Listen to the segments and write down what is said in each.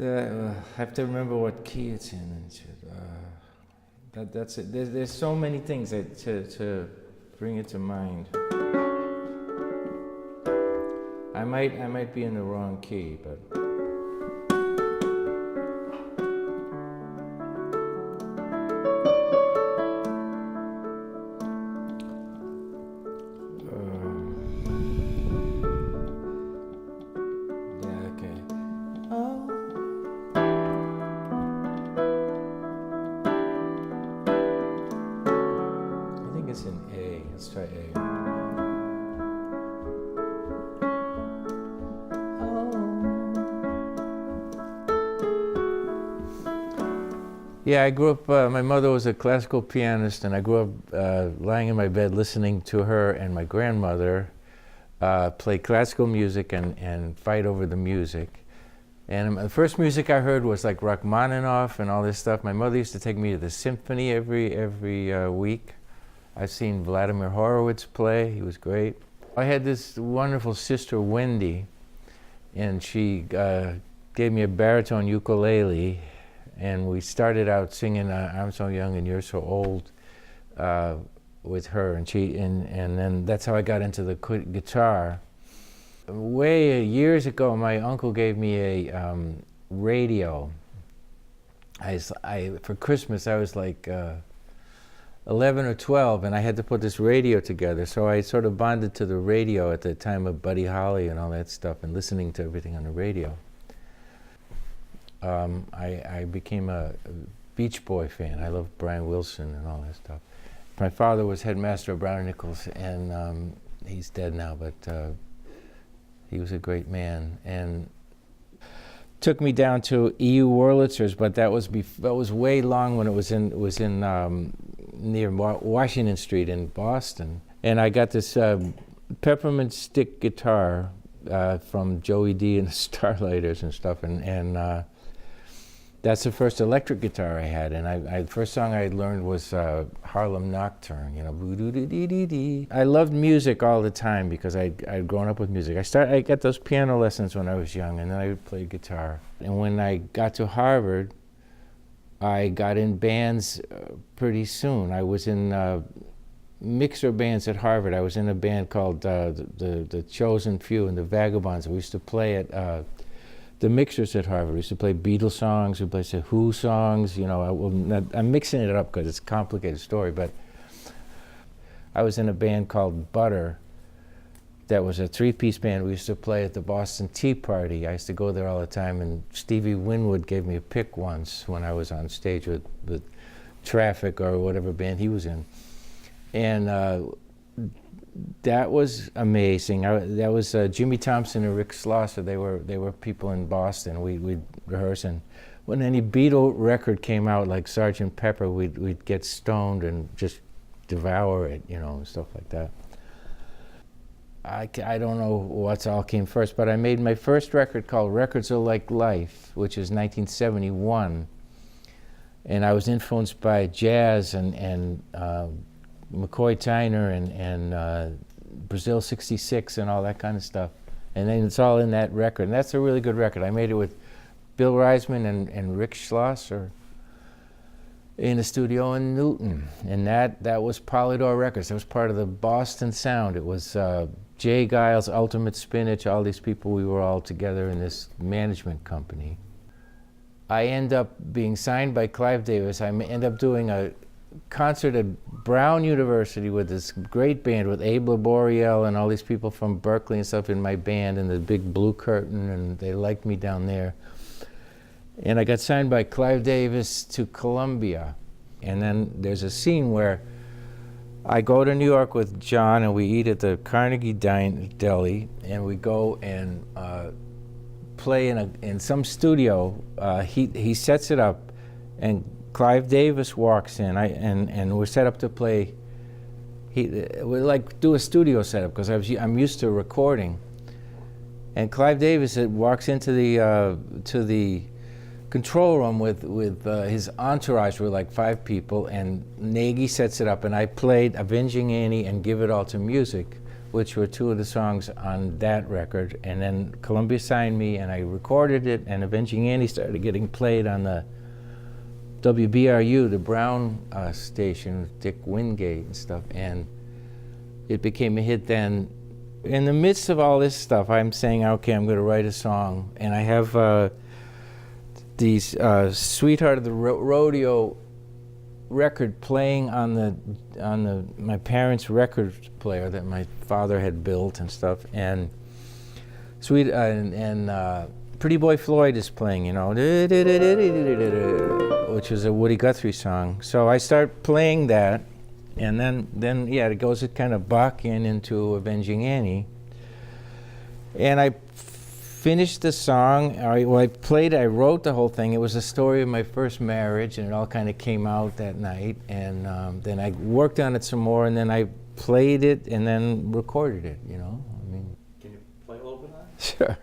I have to remember what key it's in and shit. That's it. There's so many things to bring it to mind. I might be in the wrong key, but. It's in A. Let's try A. Yeah, I grew up, my mother was a classical pianist, and I grew up lying in my bed listening to her and my grandmother play classical music and fight over the music. And the first music I heard was like Rachmaninoff and all this stuff. My mother used to take me to the symphony every week. I've seen Vladimir Horowitz play. He was great. I had this wonderful sister, Wendy, and she gave me a baritone ukulele, and we started out singing I'm So Young and You're So Old with her, and then that's how I got into the guitar. Way years ago, my uncle gave me a radio. For Christmas, I was like 11 or 12, and I had to put this radio together, so I sort of bonded to the radio at the time of Buddy Holly and all that stuff, and listening to everything on the radio. I became a Beach Boy fan. I loved Brian Wilson and all that stuff. My father was headmaster of Brown and Nichols, and he's dead now, but he was a great man, and took me down to EU Wurlitzer's, but that was way long when it was in near Washington Street in Boston, and I got this peppermint stick guitar from Joey D and the Starlighters and stuff, and that's the first electric guitar I had, and the first song I learned was Harlem Nocturne, you know, boo-doo-dee-dee-dee-dee. I loved music all the time because I'd grown up with music. I got those piano lessons when I was young, and then I would play guitar. And when I got to Harvard, I got in bands pretty soon. I was in mixer bands at Harvard. I was in a band called the Chosen Few and the Vagabonds. We used to play at the mixers at Harvard. We used to play Beatles songs, we played Who songs, you know. I'm mixing it up because it's a complicated story, but I was in a band called Butter that was a three-piece band. We used to play at the Boston Tea Party. I used to go there all the time, and Stevie Winwood gave me a pick once when I was on stage with Traffic or whatever band he was in. And that was amazing. That was Jimmy Thompson and Rick Schlosser. They were people in Boston. We'd rehearse, and when any Beatle record came out, like Sgt. Pepper, we'd get stoned and just devour it, you know, and stuff like that. I don't know what all came first, but I made my first record called Records Are Like Life, which is 1971, and I was influenced by jazz and McCoy Tyner and Brazil 66 and all that kind of stuff. And then it's all in that record. And that's a really good record. I made it with Bill Reisman and Rick Schlosser in the studio in Newton. And that was Polydor Records. That was part of the Boston sound. It was Jay Giles, Ultimate Spinach, all these people. We were all together in this management company. I end up being signed by Clive Davis. I end up doing a concert at Brown University with this great band with Abe Laboriel and all these people from Berkeley and stuff in my band, and the big blue curtain, and they liked me down there. And I got signed by Clive Davis to Columbia. And then there's a scene where I go to New York with John, and we eat at the Carnegie Deli, and we go and play in some studio. He sets it up, and Clive Davis walks in, and we're set up to play. We like do a studio setup because I'm used to recording. And Clive Davis walks into the control room with his entourage. We're like 5 people, and Nagy sets it up, and I played Avenging Annie and Give It All to Music which were two of the songs on that record. And then Columbia signed me, and I recorded it, and Avenging Andy started getting played on the WBRU, the Brown station, with Dick Wingate and stuff, and it became a hit then. In the midst of all this stuff, I'm saying, okay, I'm going to write a song, and I have these Sweetheart of the Rodeo record playing on my parents' record player that my father had built and stuff, and Pretty Boy Floyd is playing, you know, which was a Woody Guthrie song. So I start playing that, and then yeah, it goes kind of back into Avenging Annie, and I finished the song. I wrote the whole thing. It was a story of my first marriage, and it all kind of came out that night. And then I worked on it some more, and then I played it, and then recorded it. You know, I mean. Can you play a little bit of that? Sure.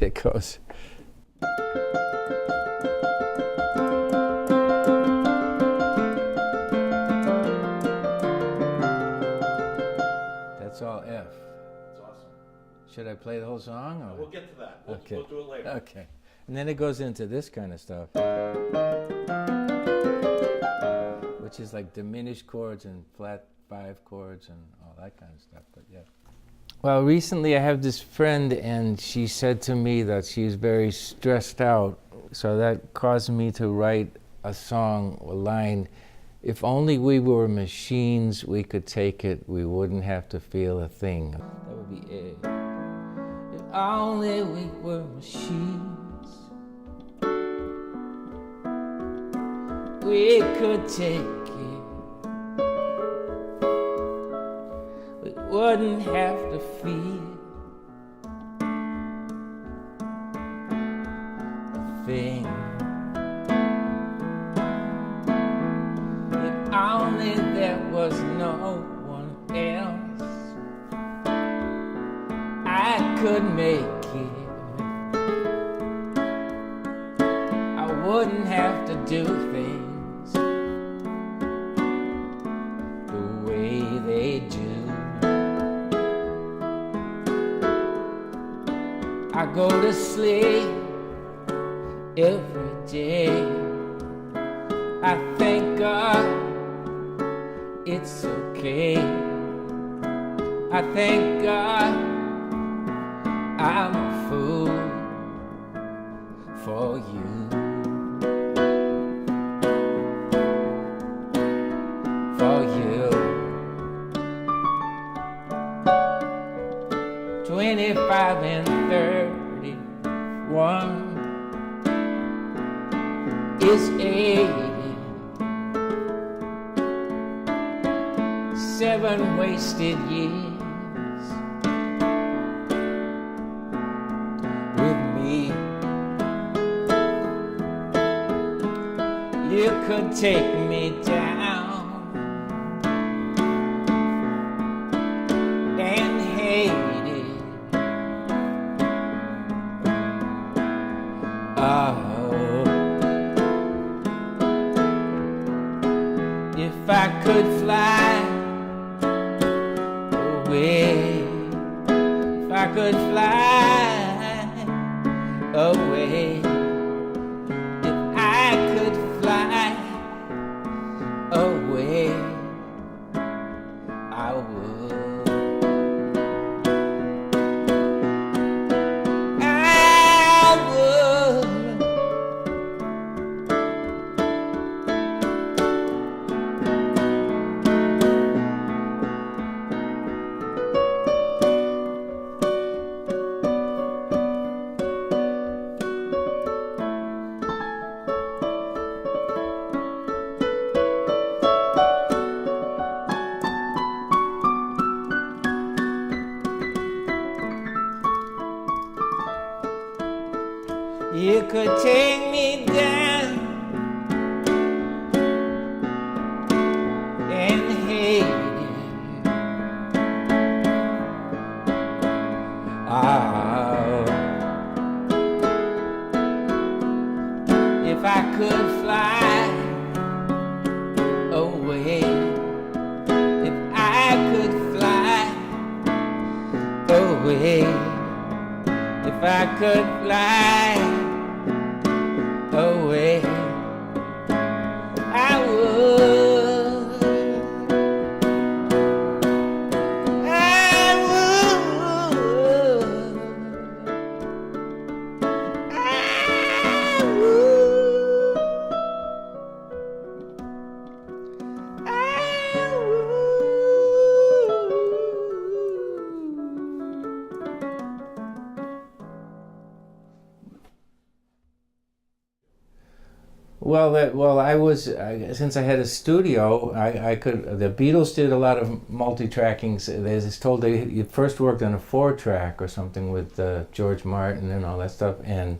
It goes. That's all F. That's awesome. Should I play the whole song? Or? We'll get to that. Okay. We'll do it later. Okay. And then it goes into this kind of stuff, which is like diminished chords and flat 5 chords and all that kind of stuff, but yeah. Well, recently I have this friend, and she said to me that she's very stressed out, so that caused me to write a song, a line, if only we were machines, we could take it, we wouldn't have to feel a thing. That would be it. If only we were machines, we could take it. We wouldn't have to feel a thing. If only there was no one else, I could make it. I wouldn't have to do things the way they do. I go to sleep every day. I thank God it's okay. I thank God I'm a fool for you. For you. 25 and 31 is 80. 7 wasted years with me. You could take me down and hate it. Oh, if I could fly away, if I could fly away, if I could fly away, I would. I would. You could take me down and hate it. Oh, if I could fly away, if I could fly fly away. I would. I would. I would. I would. Since I had a studio, I could. The Beatles did a lot of multi-trackings. They was told you first worked on a 4-track or something with George Martin and all that stuff, and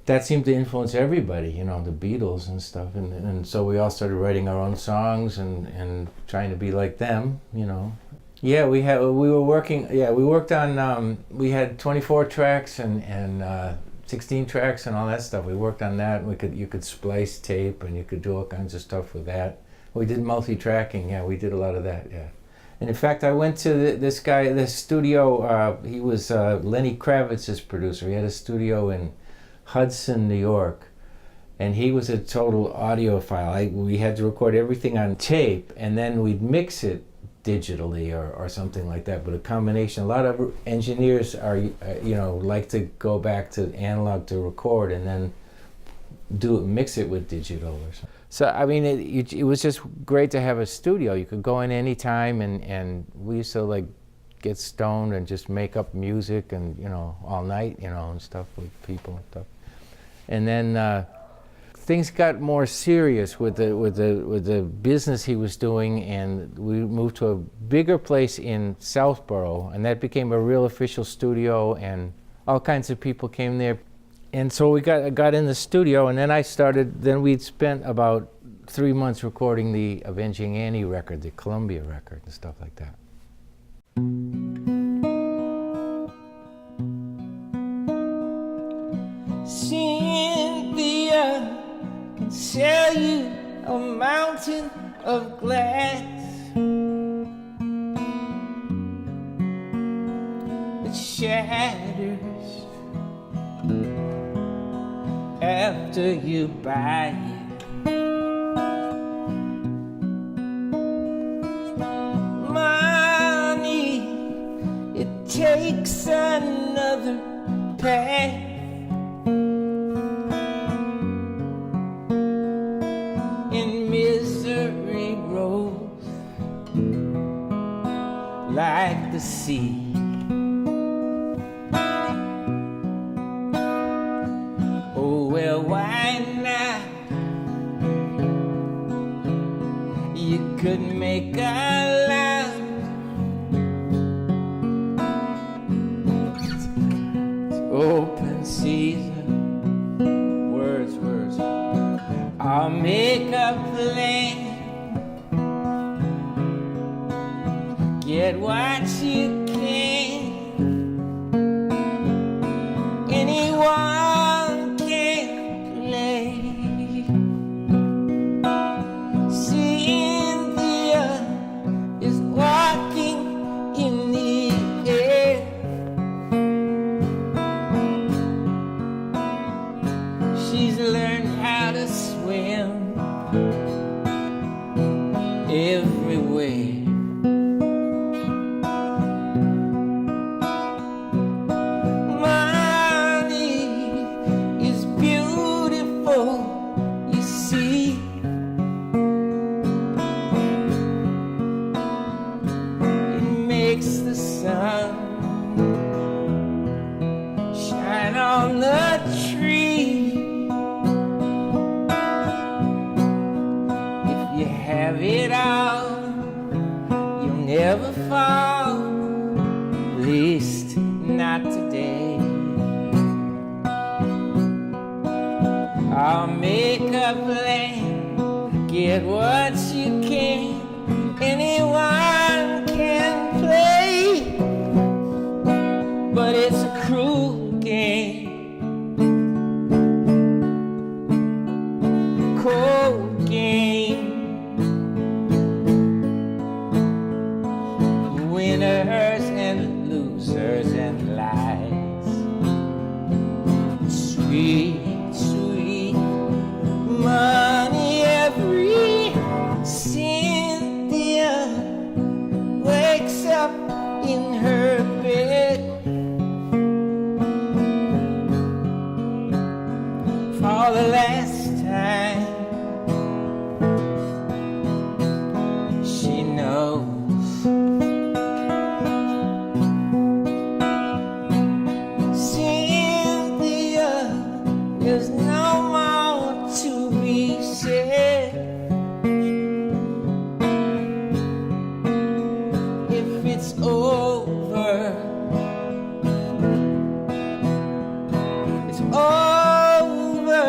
that seemed to influence everybody, you know, the Beatles and stuff, and so we all started writing our own songs and trying to be like them, you know. Yeah, we worked on, we had 24 tracks and 16 tracks and all that stuff. We worked on that. You could splice tape and you could do all kinds of stuff with that. We did multi-tracking, yeah, we did a lot of that, yeah. And in fact, I went to this studio, he was Lenny Kravitz's producer. He had a studio in Hudson, New York, and he was a total audiophile. We had to record everything on tape, and then we'd mix it digitally or something like that. But a combination. A lot of engineers are, like to go back to analog to record, and then mix it with digital or something. So I mean, it was just great to have a studio. You could go in any time, and we used to like get stoned and just make up music and all night, and stuff with people and stuff. And then things got more serious with the business he was doing, and we moved to a bigger place in Southborough, and that became a real official studio, and all kinds of people came there. And so we got in the studio, and then we'd spent about 3 months recording the Avenging Annie record, the Columbia record, and stuff like that. Cynthia can sell you a mountain of glass, it shatters after you buy it. Money, it takes another path. And misery rolls like the sea. Oh, well, why not? You could make a lot. It's open season. Words. I'll make a plan. Get what you can. Anyone can play. Cynthia is walking in the air. She's learned how to swim everywhere. On the tree, if you have it all, you'll never fall, at least not today. I'll make a plan, get what you can. Anyone can play, but it's a cruel game. Cold game. Winners and losers and lies. sweet, sweet money. Every Cynthia wakes up in her bed for the last time. She knows there's no more to be said. If it's over, it's over.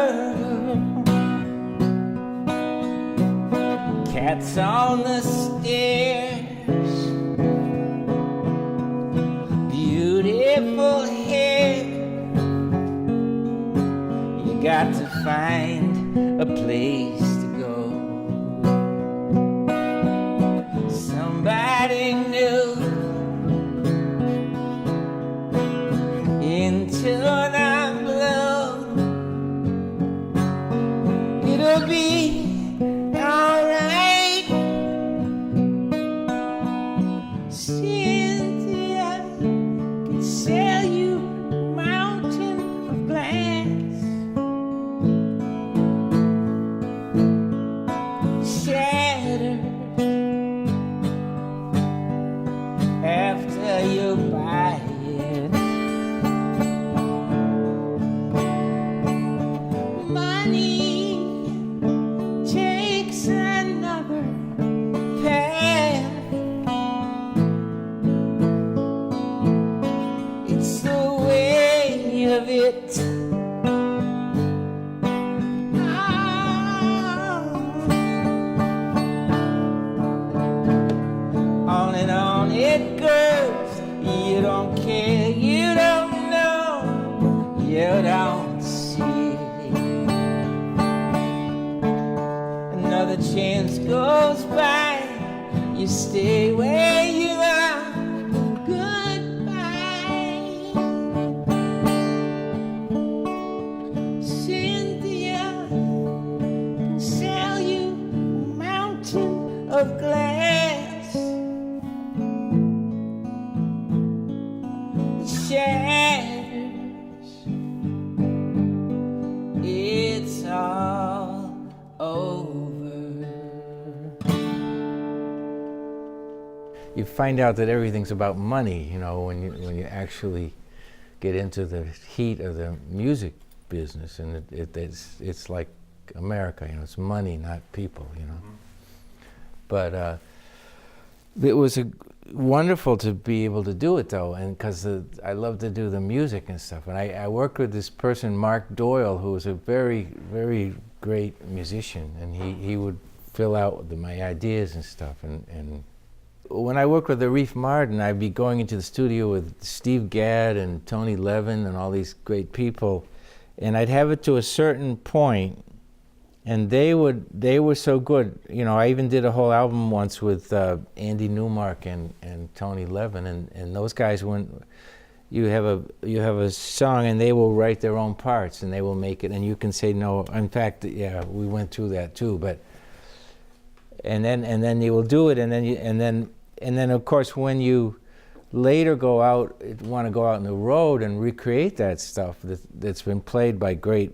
Cats on the stairs, beautiful hair. Got to find a place to go. Somebody new into the blue. It'll be alright. Cynthia can sell you a mountain of glass. After you buy it, money takes another path. It's the way of it. On and on it goes. You don't care, you don't know, you don't see. Another chance goes by, you stay where you are. Goodbye. Cynthia can sell you a mountain of glass. Shatters, it's all over. You find out that everything's about money, you know, when you actually get into the heat of the music business, and it's like America, you know, it's money, not people, you know. But it was wonderful to be able to do it, though, and because I love to do the music and stuff. And I worked with this person, Mark Doyle, who was a very, very great musician, and he would fill out my ideas and stuff. And when I worked with Arif Mardin, I'd be going into the studio with Steve Gadd and Tony Levin and all these great people, and I'd have it to a certain point, and they were so good. You know, I even did a whole album once with Andy Newmark and Tony Levin, and those guys, when you have a song and they will write their own parts and they will make it, and you can say no. In fact, yeah, we went through that too. But and then you will do it, and then of course when you later want to go out on the road and recreate that stuff that's been played by great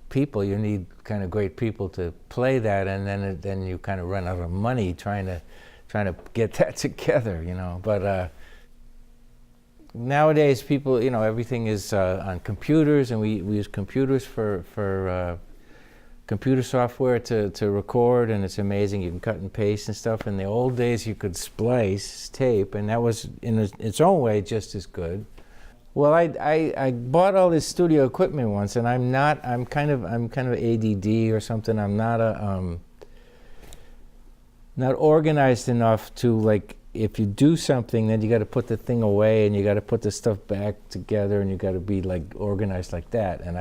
people, you need kind of great people to play that, and then you kind of run out of money trying to get that together, you know. But nowadays, people, you know, everything is on computers, and we use computers for computer software to record, and it's amazing. You can cut and paste and stuff. In the old days, you could splice tape, and that was in its own way just as good. Well, I bought all this studio equipment once, and I'm kind of ADD or something. I'm not organized enough to, like, if you do something, then you got to put the thing away, and you got to put the stuff back together, and you got to be like organized like that. And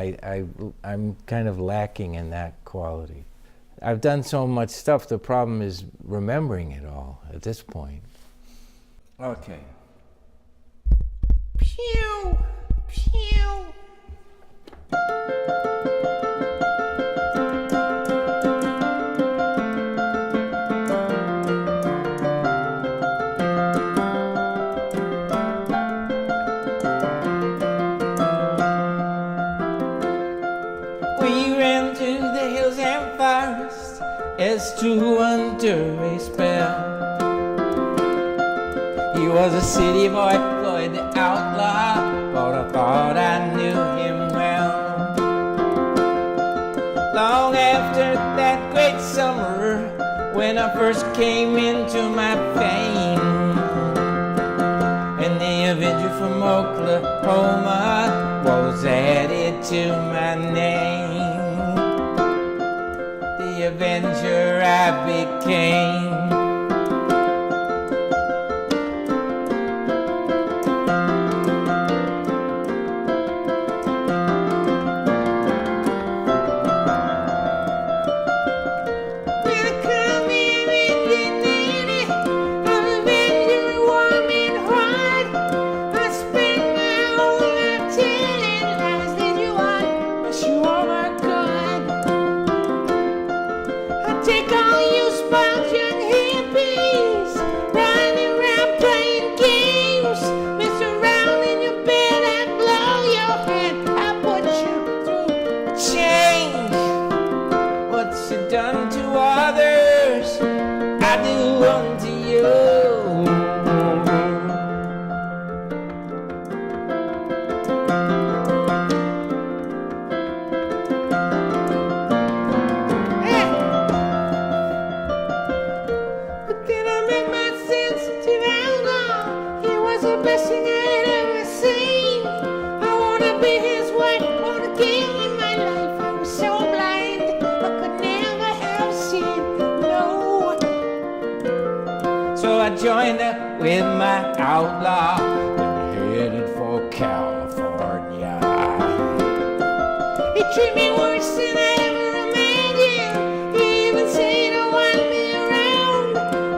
I'm kind of lacking in that quality. I've done so much stuff. The problem is remembering it all at this point. Okay. Pew, pew. as to under a spell. He was a city boy, Floyd the outlaw, but I thought I knew him well. Long after that great summer, when I first came into my fame, and the Avenger from Oklahoma was added to my name. The Avenger I became. Done to others, I do unto you. But then I met my sensitive outlaw. He was the best thing I'd ever seen. I wanna be his wife, wanna give him my life. I was so blind, I could never have seen, no. So I joined up with my outlaw and headed for California. He treated me worse than I ever imagined. He even said he don't want me around.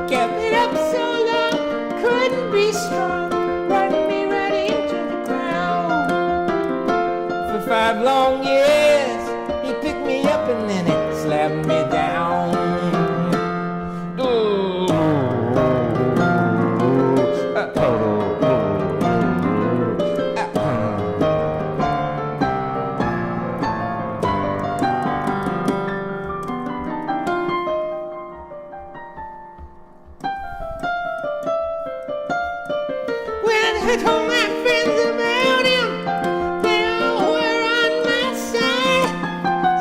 Kept it up so long, couldn't be strong. Run me right into the ground. For 5 long years, he picked me up and then he slapped me down. Ooh. I told my friends about him, they all were on my side,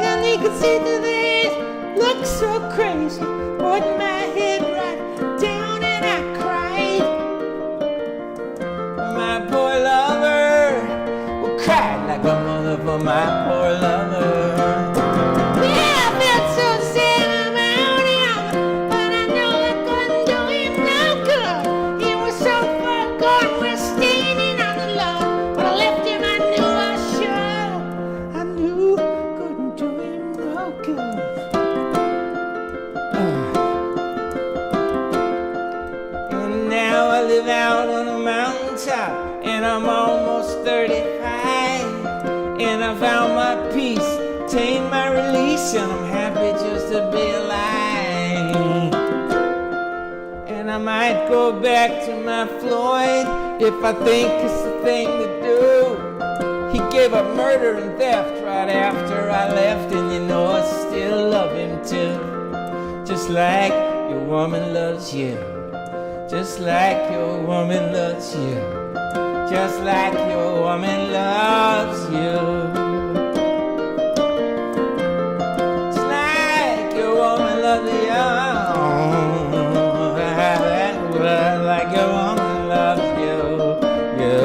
and they could see that they looked so crazy. Put my head right down and I cried. My poor lover, well, cried like a mother for my poor lover. Yeah, I felt so sad about him, but I know I couldn't do him no good. He was so far gone. Standing on the lawn, when I left him, I knew I should. I knew couldn't do him no good. And now I live out on a mountaintop, and I'm almost 35. And I found my peace, tamed my release, and I'm happy just to be alive. And I might go back to my Floyd if I think it's the thing to do. He gave up murder and theft right after I left, and you know I still love him too. Just like your woman loves you, just like your woman loves you, just like your woman loves you. Just like your woman loves you. Like your woman loves you, you.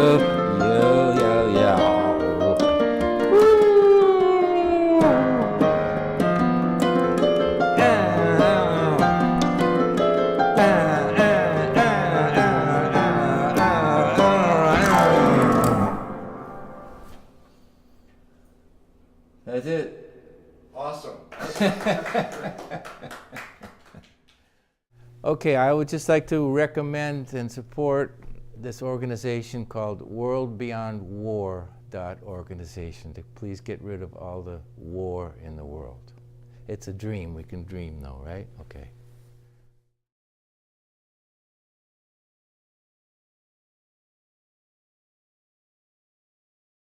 That's it. Awesome. Okay, I would just like to recommend and support this organization called worldbeyondwar.organization to please get rid of all the war in the world. It's a dream. We can dream though, right? Okay.